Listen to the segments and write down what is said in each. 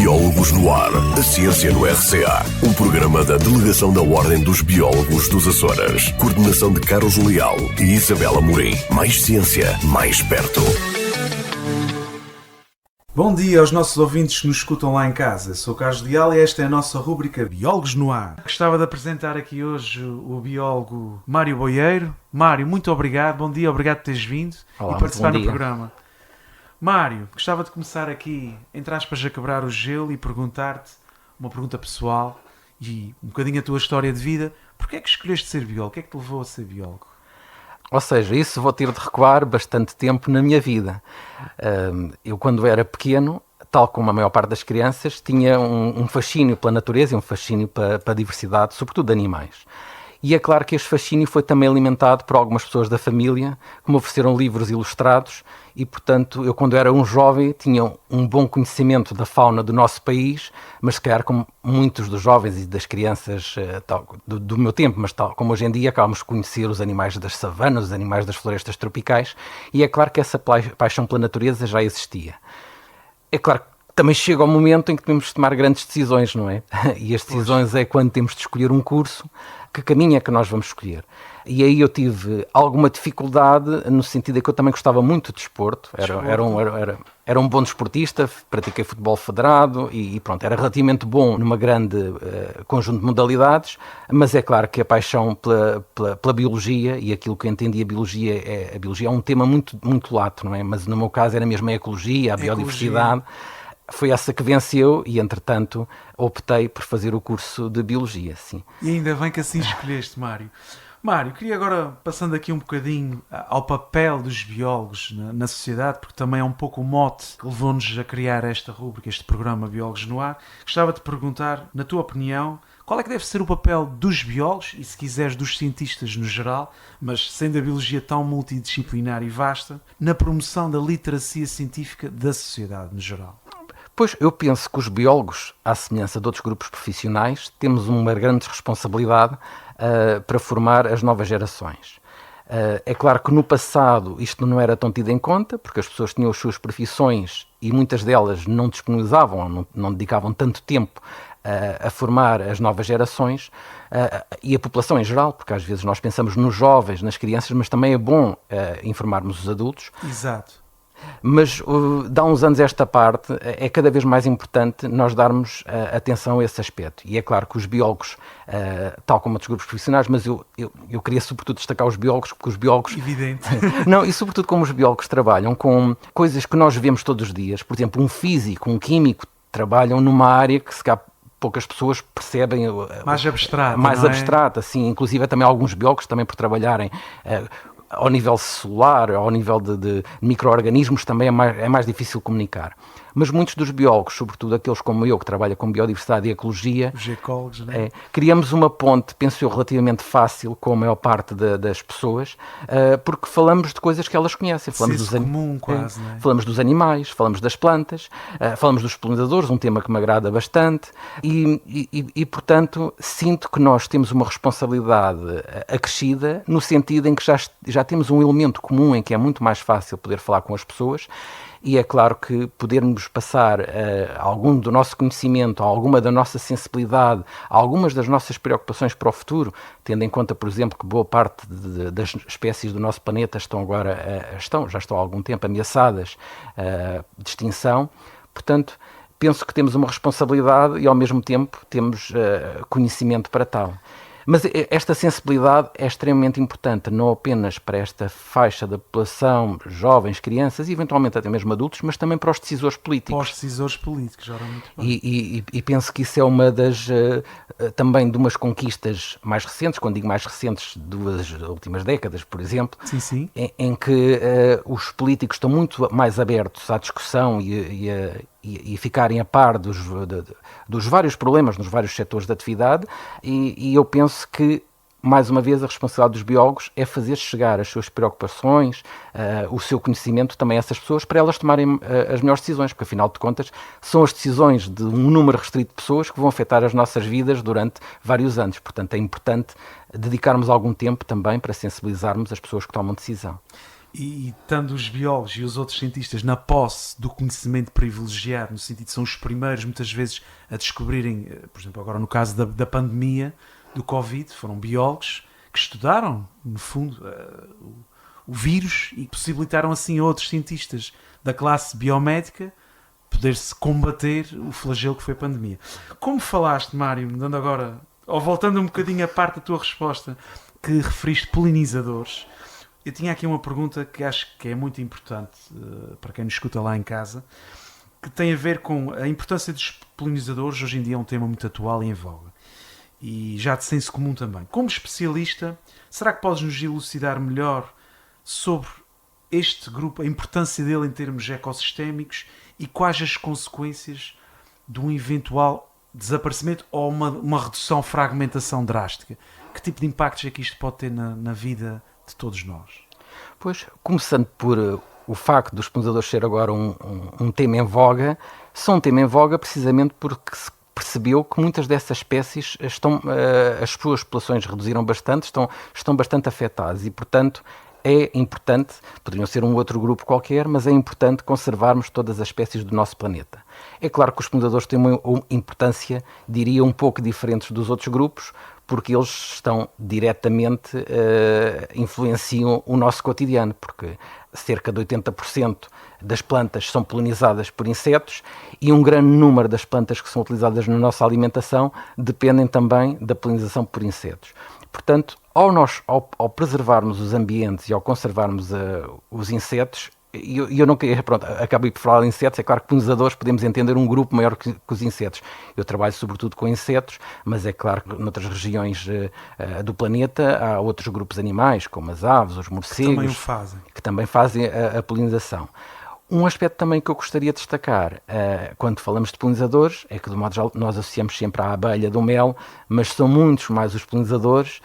Biólogos no Ar, a ciência no RCA. Um programa da Delegação da Ordem dos Biólogos dos Açores. Coordenação de Carlos Leal e Isabela Morim. Mais ciência, mais perto. Bom dia aos nossos ouvintes que nos escutam lá em casa. Sou Carlos Leal e esta é a nossa rúbrica Biólogos no Ar. Gostava de apresentar aqui hoje o biólogo Mário Boieiro. Mário, muito obrigado. Bom dia, obrigado por teres vindo e participar no programa. Mário, gostava de começar aqui, entre aspas, a quebrar o gelo e perguntar-te uma pergunta pessoal e um bocadinho a tua história de vida. Porquê é que escolheste ser biólogo? O que é que te levou a ser biólogo? Ou seja, isso vou ter de recuar bastante tempo na minha vida. Eu, quando era pequeno, tal como a maior parte das crianças, tinha um fascínio pela natureza e um fascínio pela diversidade, sobretudo de animais. E é claro que este fascínio foi também alimentado por algumas pessoas da família que me ofereceram livros ilustrados e, portanto, eu quando era um jovem tinha um bom conhecimento da fauna do nosso país, mas se calhar como muitos dos jovens e das crianças do meu tempo, mas tal como hoje em dia acabamos de conhecer os animais das savanas, os animais das florestas tropicais, e é claro que essa paixão pela natureza já existia. É claro que também chega o momento em que temos de tomar grandes decisões, não é? E as decisões é quando temos de escolher um curso, que caminho é que nós vamos escolher. E aí eu tive alguma dificuldade no sentido de que eu também gostava muito de desporto, era um bom desportista, pratiquei futebol federado e pronto, era relativamente bom numa grande conjunto de modalidades, mas é claro que a paixão pela biologia e aquilo que eu entendi a biologia é um tema muito, muito lato, não é? Mas no meu caso era mesmo a ecologia, a biodiversidade. Foi essa que venceu e, entretanto, optei por fazer o curso de Biologia, sim. E ainda bem que assim escolheste, Mário. Mário, queria agora, passando aqui um bocadinho ao papel dos biólogos na sociedade, porque também é um pouco o mote que levou-nos a criar esta rúbrica, este programa Biólogos no Ar, gostava de perguntar, na tua opinião, qual é que deve ser o papel dos biólogos, e se quiseres dos cientistas no geral, mas sendo a biologia tão multidisciplinar e vasta, na promoção da literacia científica da sociedade no geral? Pois, eu penso que os biólogos, à semelhança de outros grupos profissionais, temos uma grande responsabilidade para formar as novas gerações. É claro que no passado isto não era tão tido em conta, porque as pessoas tinham as suas profissões e muitas delas não disponibilizavam, não dedicavam tanto tempo a formar as novas gerações e a população em geral, porque às vezes nós pensamos nos jovens, nas crianças, mas também é bom informarmos os adultos. Exato. Mas de há uns anos esta parte é cada vez mais importante nós darmos atenção a esse aspecto. E é claro que os biólogos, tal como outros grupos profissionais, mas eu queria sobretudo destacar os biólogos, porque os biólogos... Evidente. Não, e sobretudo como os biólogos trabalham com coisas que nós vemos todos os dias. Por exemplo, um físico, um químico, trabalham numa área que se calhar poucas pessoas percebem. Mais abstrata, mais abstrata, sim. Inclusive também alguns biólogos também por trabalharem... ao nível celular, ao nível de micro-organismos, também é mais difícil comunicar. Mas muitos dos biólogos, sobretudo aqueles como eu, que trabalham com biodiversidade e ecologia, os ecólogos, né? Criamos uma ponte, penso eu, relativamente fácil com a maior parte das pessoas, porque falamos de coisas que elas conhecem. Falamos comum, quase, né? Falamos dos animais, falamos das plantas, falamos dos polinizadores, um tema que me agrada bastante, e, portanto, sinto que nós temos uma responsabilidade acrescida, no sentido em que já temos um elemento comum em que é muito mais fácil poder falar com as pessoas. E é claro que podermos passar algum do nosso conhecimento, alguma da nossa sensibilidade, algumas das nossas preocupações para o futuro, tendo em conta, por exemplo, que boa parte das espécies do nosso planeta já estão há algum tempo ameaçadas de extinção. Portanto, penso que temos uma responsabilidade e, ao mesmo tempo, temos conhecimento para tal. Mas esta sensibilidade é extremamente importante, não apenas para esta faixa da população, jovens, crianças e eventualmente até mesmo adultos, mas também para os decisores políticos. Para os decisores políticos, ora muito bem. E penso que isso é uma também de umas conquistas mais recentes, quando digo mais recentes, das últimas décadas, por exemplo, sim. Em que os políticos estão muito mais abertos à discussão e ficarem a par dos vários problemas nos vários setores de atividade, e eu penso que, mais uma vez, a responsabilidade dos biólogos é fazer chegar as suas preocupações, o seu conhecimento também a essas pessoas, para elas tomarem as melhores decisões, porque, afinal de contas, são as decisões de um número restrito de pessoas que vão afetar as nossas vidas durante vários anos. Portanto, é importante dedicarmos algum tempo também para sensibilizarmos as pessoas que tomam decisão. E estando os biólogos e os outros cientistas na posse do conhecimento privilegiado, no sentido de são os primeiros muitas vezes a descobrirem, por exemplo, agora no caso da pandemia do Covid, foram biólogos que estudaram, no fundo, o vírus e possibilitaram assim a outros cientistas da classe biomédica poder-se combater o flagelo que foi a pandemia. Como falaste, Mário, dando agora, ou voltando um bocadinho à parte da tua resposta, que referiste polinizadores, eu tinha aqui uma pergunta que acho que é muito importante para quem nos escuta lá em casa, que tem a ver com a importância dos polinizadores. Hoje em dia é um tema muito atual e em voga. E já de senso comum também. Como especialista, será que podes nos elucidar melhor sobre este grupo, a importância dele em termos ecossistémicos e quais as consequências de um eventual desaparecimento ou uma redução, fragmentação drástica? Que tipo de impactos é que isto pode ter na vida de todos nós? Pois, começando por o facto dos polinizadores ser agora um tema em voga, são um tema em voga precisamente porque se percebeu que muitas dessas espécies as suas populações reduziram bastante, estão bastante afetadas e, portanto, é importante, poderiam ser um outro grupo qualquer, mas é importante conservarmos todas as espécies do nosso planeta. É claro que os polinizadores têm uma importância, diria, um pouco diferentes dos outros grupos, porque eles estão diretamente, influenciam o nosso cotidiano, porque cerca de 80% das plantas são polinizadas por insetos e um grande número das plantas que são utilizadas na nossa alimentação dependem também da polinização por insetos. Portanto, ao preservarmos os ambientes e ao conservarmos os insetos, eu não queria, pronto, acabei por falar de insetos, é claro que polinizadores podemos entender um grupo maior que os insetos. Eu trabalho sobretudo com insetos, mas é claro que noutras regiões do planeta há outros grupos animais, como as aves, os morcegos, que também fazem a polinização. Um aspecto também que eu gostaria de destacar, quando falamos de polinizadores, é que de modo geral nós associamos sempre à abelha do mel, mas são muitos mais os polinizadores,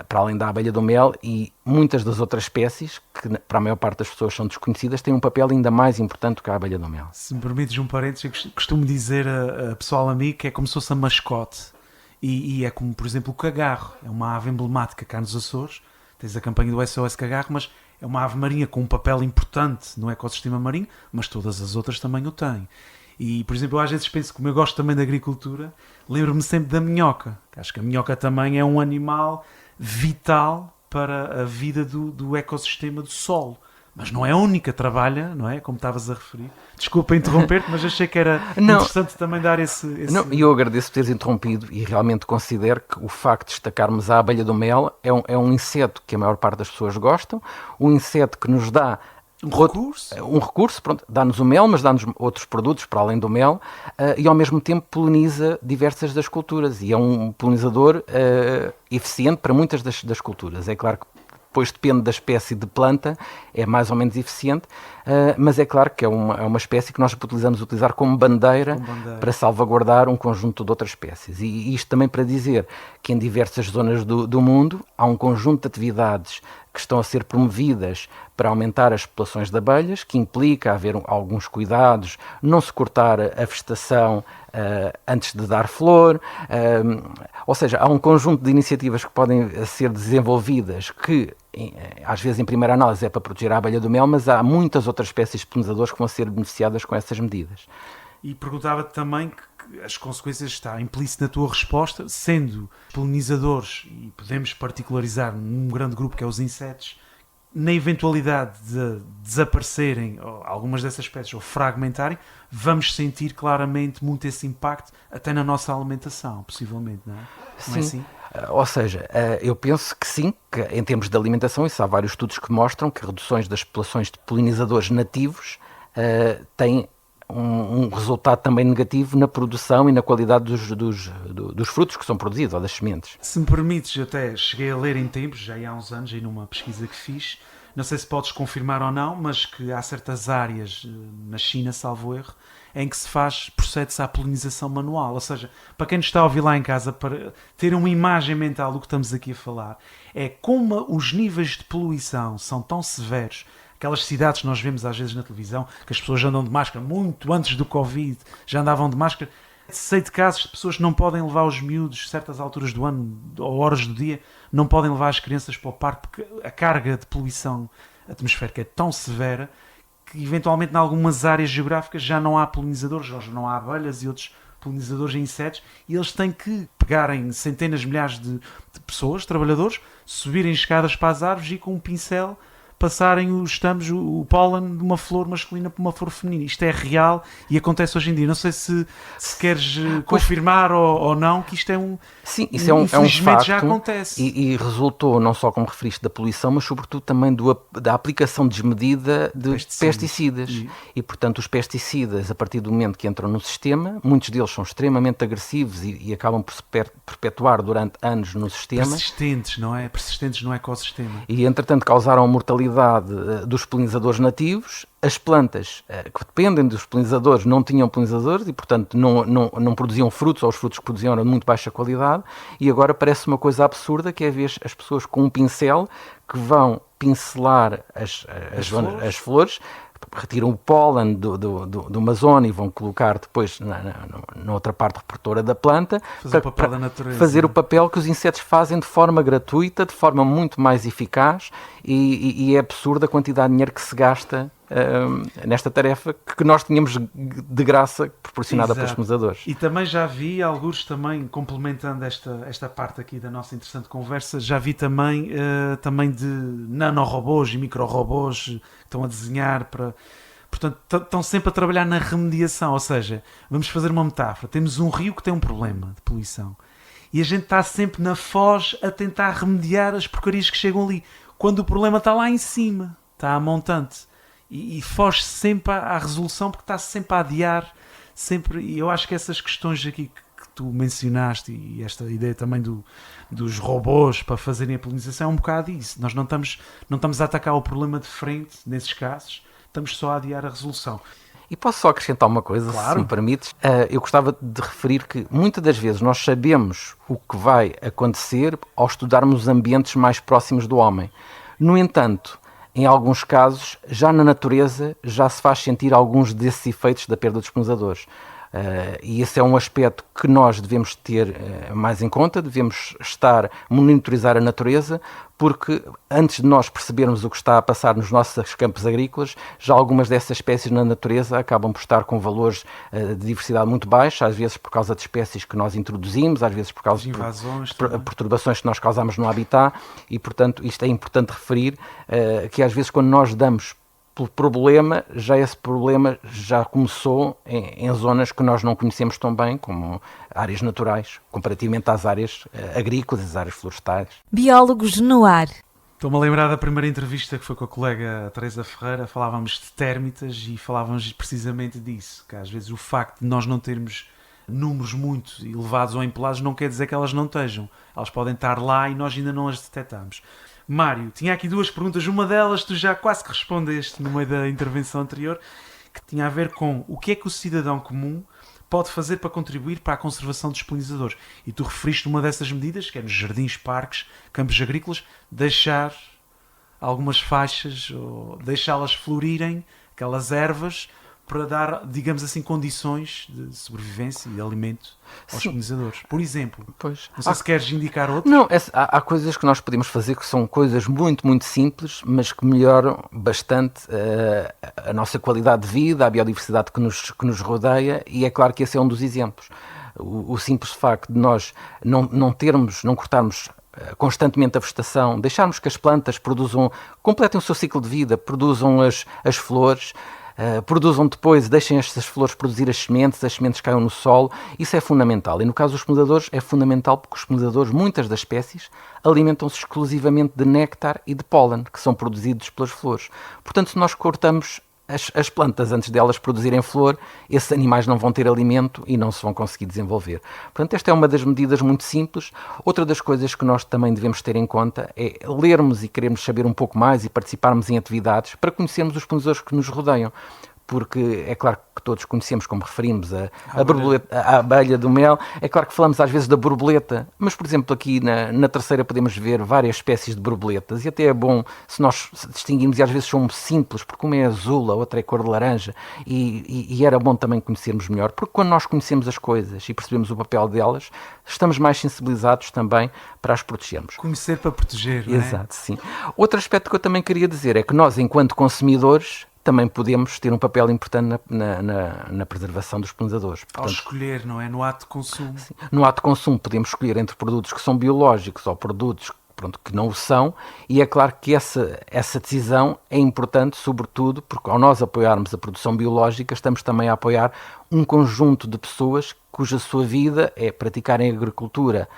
para além da abelha do mel, e muitas das outras espécies, que para a maior parte das pessoas são desconhecidas, têm um papel ainda mais importante do que a abelha do mel. Se me permites um parênteses, eu costumo dizer a pessoal amigo que é como se fosse a mascote, e é como, por exemplo, o cagarro, é uma ave emblemática cá nos Açores, tens a campanha do SOS Cagarro, mas é uma ave marinha com um papel importante no ecossistema marinho, mas todas as outras também o têm. E, por exemplo, eu às vezes penso, como eu gosto também da agricultura, lembro-me sempre da minhoca. Acho que a minhoca também é um animal vital para a vida do ecossistema do solo. Mas não é a única, trabalha, não é? Como estavas a referir. Desculpa interromper-te, mas achei que era interessante também dar esse... Não, eu agradeço por teres interrompido e realmente considero que o facto de destacarmos a abelha do mel é um inseto que a maior parte das pessoas gostam, um inseto que nos dá um recurso, pronto, dá-nos o mel, mas dá-nos outros produtos para além do mel, e ao mesmo tempo poliniza diversas das culturas e é um polinizador eficiente para muitas das culturas. É claro que depois depende da espécie de planta, é mais ou menos eficiente, mas é claro que é uma espécie que nós podemos utilizar como bandeira para salvaguardar um conjunto de outras espécies. E isto também para dizer que em diversas zonas do mundo há um conjunto de atividades que estão a ser promovidas para aumentar as populações de abelhas, que implica haver alguns cuidados, não se cortar a vegetação antes de dar flor, ou seja, há um conjunto de iniciativas que podem ser desenvolvidas que às vezes em primeira análise é para proteger a abelha do mel, mas há muitas outras espécies de polinizadores que vão ser beneficiadas com essas medidas. E perguntava-te também que as consequências está implícito na tua resposta, sendo polinizadores, e podemos particularizar num grande grupo que é os insetos, na eventualidade de desaparecerem algumas dessas espécies ou fragmentarem, vamos sentir claramente muito esse impacto até na nossa alimentação, possivelmente, não é? Sim. Não é assim? Ou seja, eu penso que sim, que em termos de alimentação, isso há vários estudos que mostram que reduções das populações de polinizadores nativos têm um resultado também negativo na produção e na qualidade dos frutos que são produzidos, ou das sementes. Se me permites, eu até cheguei a ler em tempos, já há uns anos, aí numa pesquisa que fiz, não sei se podes confirmar ou não, mas que há certas áreas na China, salvo erro, em que procede-se à polinização manual. Ou seja, para quem nos está a ouvir lá em casa, para ter uma imagem mental do que estamos aqui a falar, é como os níveis de poluição são tão severos. Aquelas cidades que nós vemos às vezes na televisão, que as pessoas andam de máscara, muito antes do Covid, já andavam de máscara. Sei de casos de pessoas que não podem levar os miúdos, certas alturas do ano ou horas do dia, não podem levar as crianças para o parque porque a carga de poluição atmosférica é tão severa que eventualmente em algumas áreas geográficas já não há polinizadores, já não há abelhas e outros polinizadores e insetos, e eles têm que pegarem centenas, milhares de pessoas, trabalhadores, subirem escadas para as árvores e com um pincel passarem os estamos, o pólen de uma flor masculina para uma flor feminina. Isto é real e acontece hoje em dia. Não sei se queres confirmar ou não que isto é um... Sim, isso é um facto, já acontece. E resultou, não só como referiste, da poluição, mas sobretudo também da aplicação desmedida de pesticidas. E, portanto, os pesticidas, a partir do momento que entram no sistema, muitos deles são extremamente agressivos e acabam por se perpetuar durante anos no sistema. Persistentes no ecossistema. E, entretanto, causaram mortalidade dos polinizadores nativos. As plantas que dependem dos polinizadores não tinham polinizadores e, portanto, não produziam frutos, ou os frutos que produziam eram de muito baixa qualidade, e agora parece uma coisa absurda, que é ver as pessoas com um pincel que vão pincelar as flores, retiram o pólen de uma zona e vão colocar depois na outra parte reprodutora da planta, fazer o papel que os insetos fazem de forma gratuita, de forma muito mais eficaz, e é absurda a quantidade de dinheiro que se gasta nesta tarefa que nós tínhamos de graça proporcionada pelos polinizadores. E também já vi, alguns também, complementando esta parte aqui da nossa interessante conversa, já vi também de nanorobôs e microrobôs que estão a desenhar para... Portanto, estão sempre a trabalhar na remediação, ou seja, vamos fazer uma metáfora, temos um rio que tem um problema de poluição e a gente está sempre na foz a tentar remediar as porcarias que chegam ali, quando o problema está lá em cima, está a montante. E foge sempre à resolução porque está sempre a adiar, sempre, e eu acho que essas questões aqui que tu mencionaste e esta ideia também dos robôs para fazerem a polinização é um bocado isso. Nós não estamos a atacar o problema de frente nesses casos, estamos só a adiar a resolução. E posso só acrescentar uma coisa, claro, se me permites? Eu gostava de referir que muitas das vezes nós sabemos o que vai acontecer ao estudarmos ambientes mais próximos do homem. No entanto, em alguns casos, já na natureza, já se faz sentir alguns desses efeitos da perda dos polinizadores. E esse é um aspecto que nós devemos ter mais em conta, devemos monitorizar a natureza, porque antes de nós percebermos o que está a passar nos nossos campos agrícolas, já algumas dessas espécies na natureza acabam por estar com valores de diversidade muito baixos, às vezes por causa de espécies que nós introduzimos, às vezes por causa de invasões, perturbações que nós causamos no habitat, e portanto isto é importante referir, que às vezes quando nós damos pelo problema, esse problema já começou em zonas que nós não conhecemos tão bem, como áreas naturais, comparativamente às áreas agrícolas, às áreas florestais. Biólogos no ar. Estou-me a lembrar da primeira entrevista que foi com a colega Teresa Ferreira, falávamos de térmitas e falávamos precisamente disso, que às vezes o facto de nós não termos números muito elevados ou empolados não quer dizer que elas não estejam. Elas podem estar lá e nós ainda não as detectamos. Mário, tinha aqui duas perguntas. Uma delas tu já quase que respondeste no meio da intervenção anterior, que tinha a ver com o que é que o cidadão comum pode fazer para contribuir para a conservação dos polinizadores. E tu referiste uma dessas medidas, que é nos jardins, parques, campos agrícolas, deixar algumas faixas, ou deixá-las florirem, aquelas ervas, para dar, digamos assim, condições de sobrevivência e de alimento aos polinizadores. Por exemplo, não sei se queres indicar outro. Não, há coisas que nós podemos fazer que são coisas muito, muito simples, mas que melhoram bastante a nossa qualidade de vida, a biodiversidade que nos rodeia, e é claro que esse é um dos exemplos. O simples facto de nós não cortarmos constantemente a vegetação, deixarmos que as plantas completem o seu ciclo de vida, produzam as flores, produzam depois, deixem estas flores produzir as sementes caiam no solo, isso é fundamental. E no caso dos polinizadores é fundamental porque os polinizadores, muitas das espécies, alimentam-se exclusivamente de néctar e de pólen, que são produzidos pelas flores. Portanto, se nós cortamos as plantas antes delas produzirem flor, esses animais não vão ter alimento e não se vão conseguir desenvolver. Portanto, esta é uma das medidas muito simples. Outra das coisas que nós também devemos ter em conta é lermos e querermos saber um pouco mais e participarmos em atividades para conhecermos os polinizadores que nos rodeiam. porque é claro que todos conhecemos, como referimos, a borboleta, a abelha do mel. É claro que falamos às vezes da borboleta, mas, por exemplo, aqui na terceira podemos ver várias espécies de borboletas, e até é bom se nós distinguirmos, e às vezes são simples, porque uma é azul, a outra é cor de laranja, e era bom também conhecermos melhor, porque quando nós conhecemos as coisas e percebemos o papel delas, estamos mais sensibilizados também para as protegermos. Conhecer para proteger, não é? Exato, sim. Outro aspecto que eu também queria dizer é que nós, enquanto consumidores, também podemos ter um papel importante na preservação dos polinizadores. Ao escolher, não é? No ato de consumo. Sim. No ato de consumo podemos escolher entre produtos que são biológicos ou produtos que não o são, e é claro que essa decisão é importante, sobretudo porque ao nós apoiarmos a produção biológica, estamos também a apoiar um conjunto de pessoas cuja sua vida é praticarem agricultura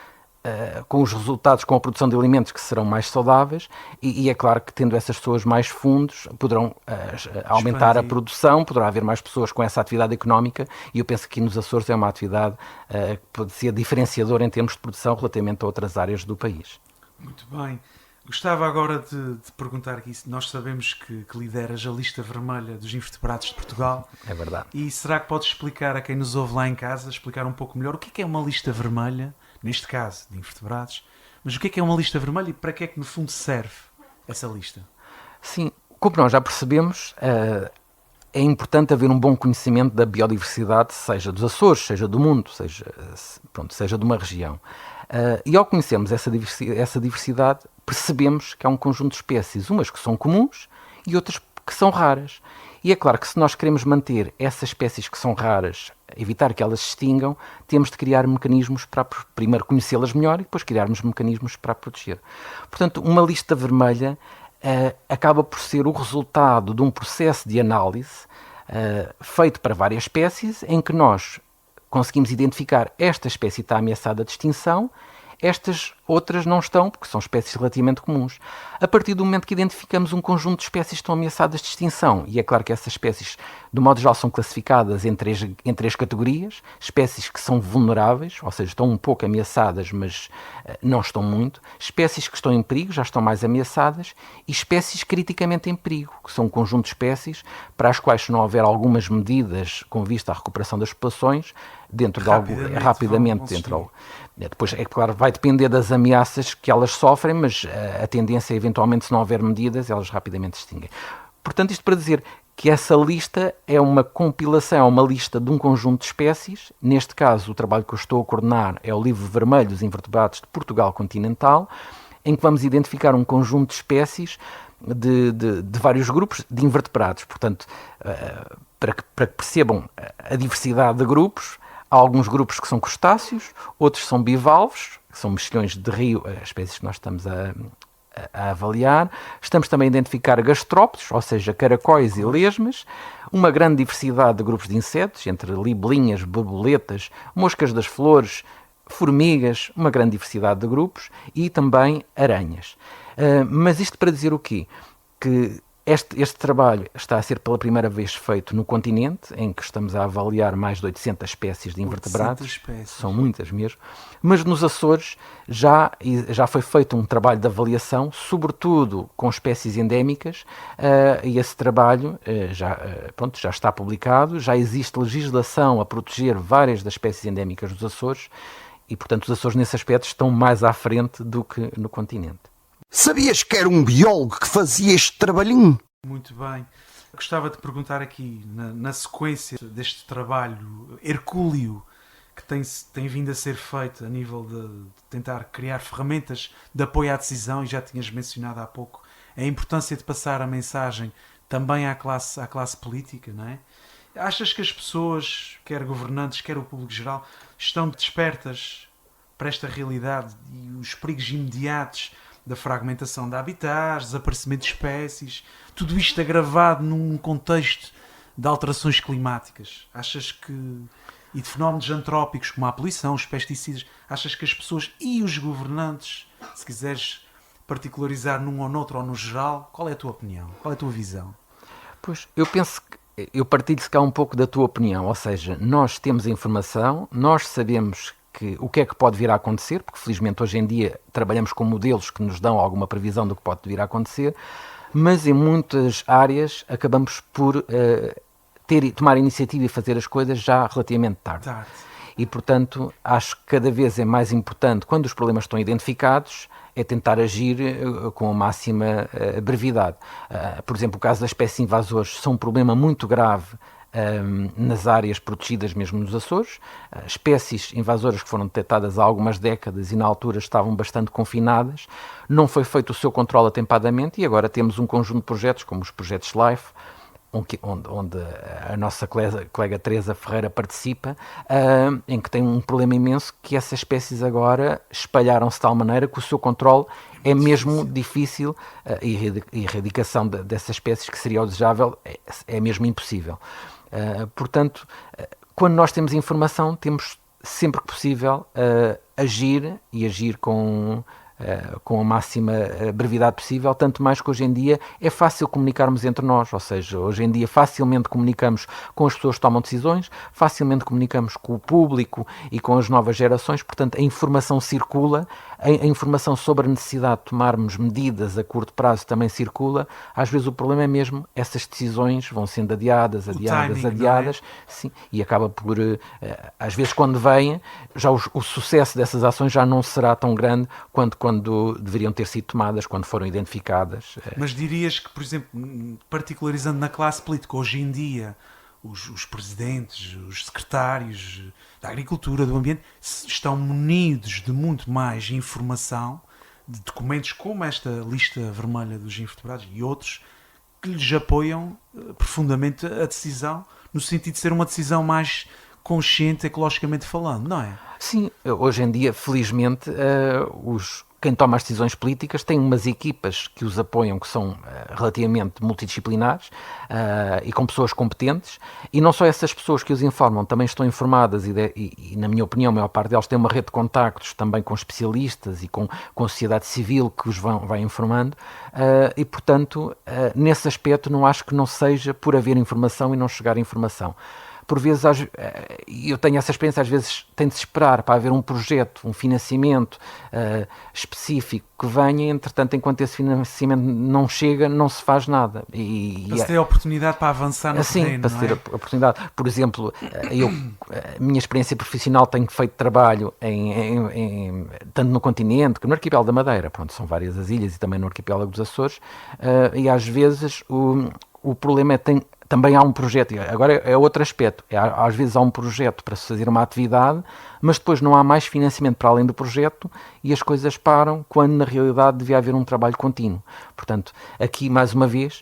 com os resultados, com a produção de alimentos que serão mais saudáveis, e é claro que tendo essas pessoas mais fundos poderão aumentar a produção, poderá haver mais pessoas com essa atividade económica, e eu penso que aqui nos Açores é uma atividade que pode ser diferenciadora em termos de produção relativamente a outras áreas do país. Muito bem. Gostava agora de perguntar aqui, nós sabemos que lideras a lista vermelha dos invertebrados de Portugal. É verdade. E será que podes explicar a quem nos ouve lá em casa, explicar um pouco melhor o que é uma lista vermelha, neste caso de invertebrados, mas o que é uma lista vermelha e para que é que no fundo serve essa lista? Sim, como nós já percebemos, é importante haver um bom conhecimento da biodiversidade, seja dos Açores, seja do mundo, seja de uma região. E ao conhecermos essa diversidade, percebemos que há um conjunto de espécies, umas que são comuns e outras que são raras. E é claro que se nós queremos manter essas espécies que são raras, evitar que elas se extingam, temos de criar mecanismos para primeiro conhecê-las melhor e depois criarmos mecanismos para a proteger. Portanto, uma lista vermelha acaba por ser o resultado de um processo de análise feito para várias espécies, em que nós conseguimos identificar esta espécie está ameaçada de extinção, estas outras não estão, porque são espécies relativamente comuns. A partir do momento que identificamos um conjunto de espécies que estão ameaçadas de extinção, e é claro que essas espécies, do modo geral, são classificadas em três categorias: espécies que são vulneráveis, ou seja, estão um pouco ameaçadas, mas não estão muito; espécies que estão em perigo, já estão mais ameaçadas; e espécies criticamente em perigo, que são um conjunto de espécies para as quais, se não houver algumas medidas com vista à recuperação das populações, rapidamente depois, é claro, vai depender das ameaças que elas sofrem, mas a tendência é, eventualmente, se não houver medidas, elas rapidamente se extinguem. Portanto, isto para dizer que essa lista é uma compilação, é uma lista de um conjunto de espécies. Neste caso, o trabalho que eu estou a coordenar é o Livro Vermelho dos Invertebrados de Portugal Continental, em que vamos identificar um conjunto de espécies de vários grupos de invertebrados. Portanto, para que percebam a diversidade de grupos, há alguns grupos que são crustáceos, outros são bivalves, que são mexilhões de rio, as espécies que nós estamos a avaliar. Estamos também a identificar gastrópodes, ou seja, caracóis e lesmas, uma grande diversidade de grupos de insetos, entre libelinhas, borboletas, moscas das flores, formigas, uma grande diversidade de grupos, e também aranhas. Mas isto para dizer o quê? Que este trabalho está a ser pela primeira vez feito no continente, em que estamos a avaliar mais de 800 espécies de invertebrados. 800 espécies. São muitas mesmo. Mas nos Açores já foi feito um trabalho de avaliação, sobretudo com espécies endémicas, e esse trabalho já está publicado, já existe legislação a proteger várias das espécies endémicas dos Açores, e, portanto, os Açores, nesse aspecto, estão mais à frente do que no continente. Sabias que era um biólogo que fazia este trabalhinho? Muito bem. Gostava de perguntar aqui, na sequência deste trabalho hercúleo que tem vindo a ser feito a nível de tentar criar ferramentas de apoio à decisão, e já tinhas mencionado há pouco a importância de passar a mensagem também à classe política, não é? Achas que as pessoas, quer governantes, quer o público geral, estão despertas para esta realidade e os perigos imediatos da fragmentação de habitats, desaparecimento de espécies, tudo isto agravado num contexto de alterações climáticas? Achas que, e de fenómenos antrópicos como a poluição, os pesticidas, achas que as pessoas e os governantes, se quiseres particularizar num ou noutro ou no geral, qual é a tua opinião? Qual é a tua visão? Pois, eu penso que eu partilho-se cá um pouco da tua opinião, ou seja, nós temos a informação, nós sabemos o que é que pode vir a acontecer, porque felizmente hoje em dia trabalhamos com modelos que nos dão alguma previsão do que pode vir a acontecer, mas em muitas áreas acabamos por tomar a iniciativa e fazer as coisas já relativamente tarde. E, portanto, acho que cada vez é mais importante, quando os problemas estão identificados, é tentar agir com a máxima brevidade. Por exemplo, o caso das espécies invasoras são um problema muito grave nas áreas protegidas mesmo nos Açores. Espécies invasoras que foram detectadas há algumas décadas e na altura estavam bastante confinadas. Não foi feito o seu controle atempadamente e agora temos um conjunto de projetos, como os projetos LIFE, onde a nossa colega Teresa Ferreira participa, em que tem um problema imenso que essas espécies agora espalharam-se de tal maneira que o seu controle é mesmo difícil, e a erradicação dessas espécies, que seria o desejável, é mesmo impossível. Portanto, quando nós temos informação, temos sempre que possível agir e agir com a máxima brevidade possível, tanto mais que hoje em dia é fácil comunicarmos entre nós, ou seja, hoje em dia facilmente comunicamos com as pessoas que tomam decisões, facilmente comunicamos com o público e com as novas gerações, portanto a informação circula, a informação sobre a necessidade de tomarmos medidas a curto prazo também circula. Às vezes o problema é mesmo essas decisões vão sendo adiadas, sim, e acaba por, às vezes quando vêm, já o sucesso dessas ações já não será tão grande quando deveriam ter sido tomadas, quando foram identificadas. Mas dirias que, por exemplo, particularizando na classe política, hoje em dia, os presidentes, os secretários da Agricultura, do Ambiente, estão munidos de muito mais informação, de documentos como esta lista vermelha dos invertebrados e outros, que lhes apoiam profundamente a decisão, no sentido de ser uma decisão mais consciente, ecologicamente falando, não é? Sim, hoje em dia, felizmente, quem toma as decisões políticas tem umas equipas que os apoiam, que são relativamente multidisciplinares e com pessoas competentes, e não só essas pessoas que os informam também estão informadas e na minha opinião, a maior parte delas tem uma rede de contactos também com especialistas e com a sociedade civil que os vai informando, e portanto, nesse aspecto não acho que não seja por haver informação e não chegar a informação. Por vezes, eu tenho essa experiência, às vezes tem de se esperar para haver um projeto, um financiamento específico que venha, entretanto, enquanto esse financiamento não chega, não se faz nada. Para se ter a oportunidade para avançar no terreno, para se ter a oportunidade. Por exemplo, a minha experiência profissional, tenho feito trabalho tanto no continente como no arquipélago da Madeira, pronto, são várias as ilhas, e também no arquipélago dos Açores, e às vezes o problema é que também há um projeto, agora é outro aspecto, às vezes há um projeto para se fazer uma atividade, mas depois não há mais financiamento para além do projeto e as coisas param, quando na realidade devia haver um trabalho contínuo. Portanto, aqui mais uma vez,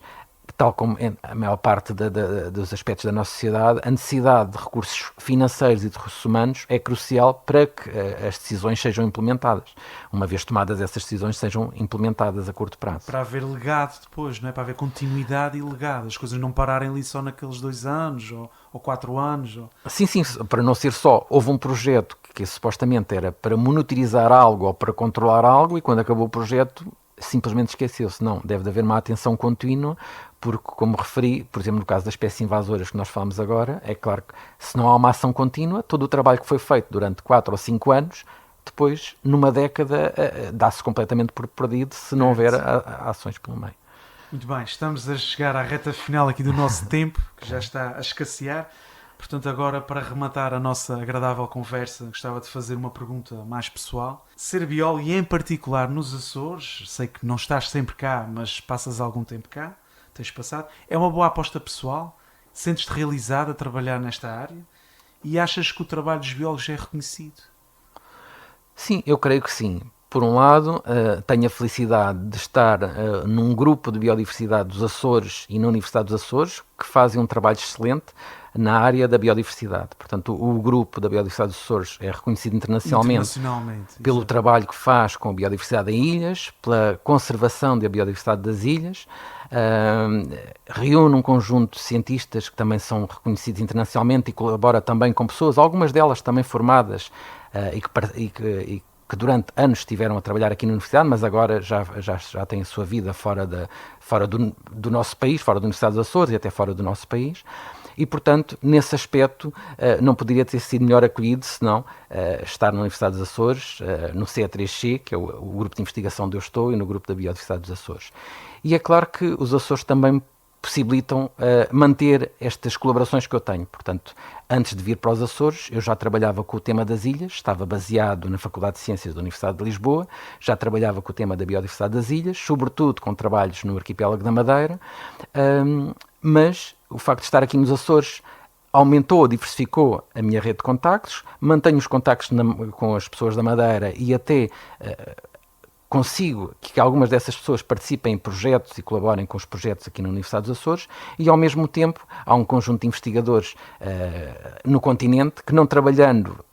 tal como a maior parte dos aspectos da nossa sociedade, a necessidade de recursos financeiros e de recursos humanos é crucial para que as decisões sejam implementadas. Uma vez tomadas essas decisões, sejam implementadas a curto prazo. Para haver legado depois, não é? Para haver continuidade e legado. As coisas não pararem ali só naqueles 2 anos ou 4 anos. Sim, para não ser só, houve um projeto que supostamente era para monitorizar algo ou para controlar algo, e quando acabou o projeto simplesmente esqueceu-se. Não, deve de haver uma atenção contínua, porque, como referi, por exemplo, no caso das espécies invasoras que nós falamos agora, é claro que se não há uma ação contínua, todo o trabalho que foi feito durante 4 ou 5 anos, depois, numa década, dá-se completamente por perdido se não houver ações pelo meio. Muito bem, estamos a chegar à reta final aqui do nosso tempo, que já está a escassear. Portanto, agora, para rematar a nossa agradável conversa, gostava de fazer uma pergunta mais pessoal. Ser biólogo, e em particular nos Açores, sei que não estás sempre cá, mas passas algum tempo cá, tens passado, é uma boa aposta pessoal? Sentes-te realizado a trabalhar nesta área? E achas que o trabalho dos biólogos é reconhecido? Sim, eu creio que sim. Por um lado, tenho a felicidade de estar num grupo de biodiversidade dos Açores e na Universidade dos Açores, que fazem um trabalho excelente na área da biodiversidade. Portanto, o grupo da biodiversidade dos Açores é reconhecido internacionalmente pelo exato. Trabalho que faz com a biodiversidade em ilhas, pela conservação da biodiversidade das ilhas, reúne um conjunto de cientistas que também são reconhecidos internacionalmente e colabora também com pessoas, algumas delas também formadas e que durante anos estiveram a trabalhar aqui na Universidade, mas agora já têm a sua vida fora do nosso país, fora da Universidade dos Açores e até fora do nosso país. E, portanto, nesse aspecto, não poderia ter sido melhor acolhido senão estar na Universidade dos Açores, no CE3C, que é o grupo de investigação onde eu estou, e no grupo da Biodiversidade dos Açores. E é claro que os Açores também possibilitam manter estas colaborações que eu tenho. Portanto, antes de vir para os Açores, eu já trabalhava com o tema das ilhas, estava baseado na Faculdade de Ciências da Universidade de Lisboa, já trabalhava com o tema da biodiversidade das ilhas, sobretudo com trabalhos no arquipélago da Madeira, mas o facto de estar aqui nos Açores aumentou, diversificou a minha rede de contactos, mantenho os contactos com as pessoas da Madeira e até consigo que algumas dessas pessoas participem em projetos e colaborem com os projetos aqui na Universidade dos Açores, e ao mesmo tempo há um conjunto de investigadores no continente que, não trabalhando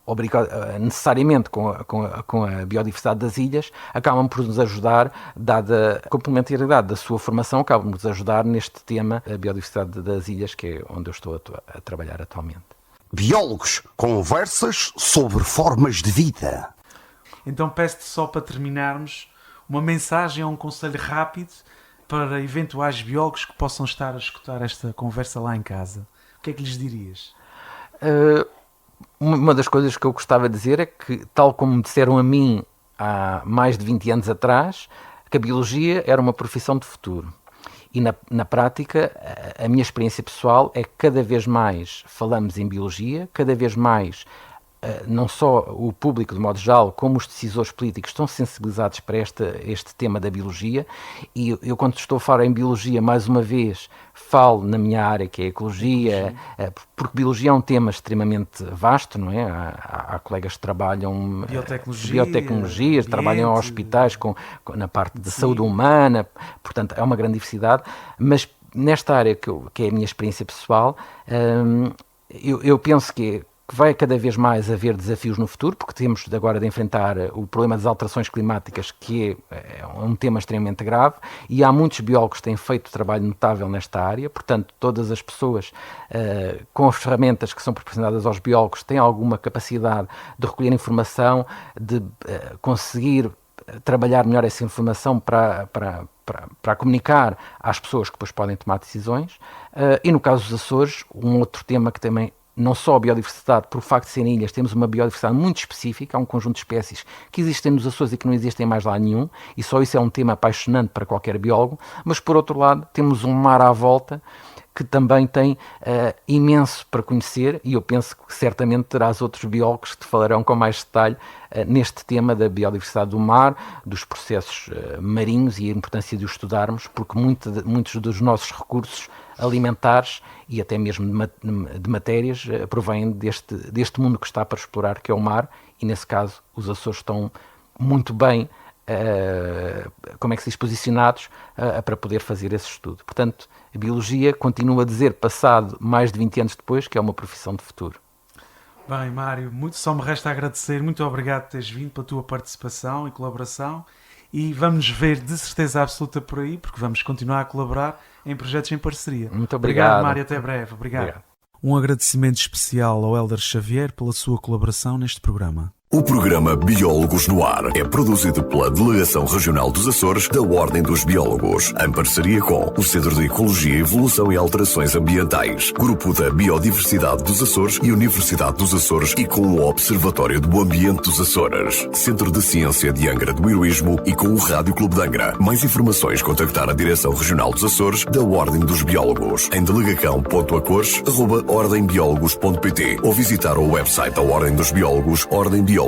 necessariamente com a biodiversidade das ilhas, acabam por nos ajudar, dada a complementaridade da sua formação, acabam por nos ajudar neste tema da biodiversidade das ilhas, que é onde eu estou a trabalhar atualmente. Biólogos, conversas sobre formas de vida. Então peço-te só para terminarmos uma mensagem ou um conselho rápido para eventuais biólogos que possam estar a escutar esta conversa lá em casa. O que é que lhes dirias? Uma das coisas que eu gostava de dizer é que, tal como me disseram a mim há mais de 20 anos atrás, que a biologia era uma profissão de futuro. E na prática, a minha experiência pessoal é que cada vez mais falamos em biologia, cada vez mais não só o público de modo geral, como os decisores políticos estão sensibilizados para este tema da biologia, e eu quando estou a falar em biologia, mais uma vez, falo na minha área, que é a ecologia, porque biologia é um tema extremamente vasto, não é? Há colegas que trabalham biotecnologias, trabalham em hospitais na parte de saúde humana, portanto é uma grande diversidade, mas nesta área que é a minha experiência pessoal, eu penso que vai cada vez mais haver desafios no futuro, porque temos agora de enfrentar o problema das alterações climáticas, que é um tema extremamente grave, e há muitos biólogos que têm feito trabalho notável nesta área. Portanto, todas as pessoas com as ferramentas que são proporcionadas aos biólogos têm alguma capacidade de recolher informação, de conseguir trabalhar melhor essa informação para comunicar às pessoas que depois podem tomar decisões. E no caso dos Açores, um outro tema que também, não só a biodiversidade, por facto de serem ilhas, temos uma biodiversidade muito específica, há um conjunto de espécies que existem nos Açores e que não existem mais lá nenhum, e só isso é um tema apaixonante para qualquer biólogo, mas por outro lado temos um mar à volta que também tem imenso para conhecer, e eu penso que certamente terás outros biólogos que te falarão com mais detalhe neste tema da biodiversidade do mar, dos processos marinhos e a importância de os estudarmos, porque muitos dos nossos recursos alimentares e até mesmo de matérias provêm deste mundo que está para explorar, que é o mar, e nesse caso os Açores estão muito bem posicionados para poder fazer esse estudo. Portanto, a biologia continua a dizer, passado mais de 20 anos depois, que é uma profissão de futuro. Bem, Mário, só me resta agradecer, muito obrigado por teres vindo, pela tua participação e colaboração, e vamos ver de certeza absoluta por aí, porque vamos continuar a colaborar em projetos em parceria. Muito obrigado. Mário, até breve. Obrigado. Um agradecimento especial ao Hélder Xavier pela sua colaboração neste programa. O programa Biólogos no Ar é produzido pela Delegação Regional dos Açores da Ordem dos Biólogos, em parceria com o Centro de Ecologia, Evolução e Alterações Ambientais, Grupo da Biodiversidade dos Açores e Universidade dos Açores, e com o Observatório do Ambiente dos Açores, Centro de Ciência de Angra do Heroísmo e com o Rádio Clube de Angra. Mais informações, contactar a Direção Regional dos Açores da Ordem dos Biólogos em delegacão.acores@ordembiólogos.pt ou visitar o website da Ordem dos Biólogos, ordembiólogos.pt.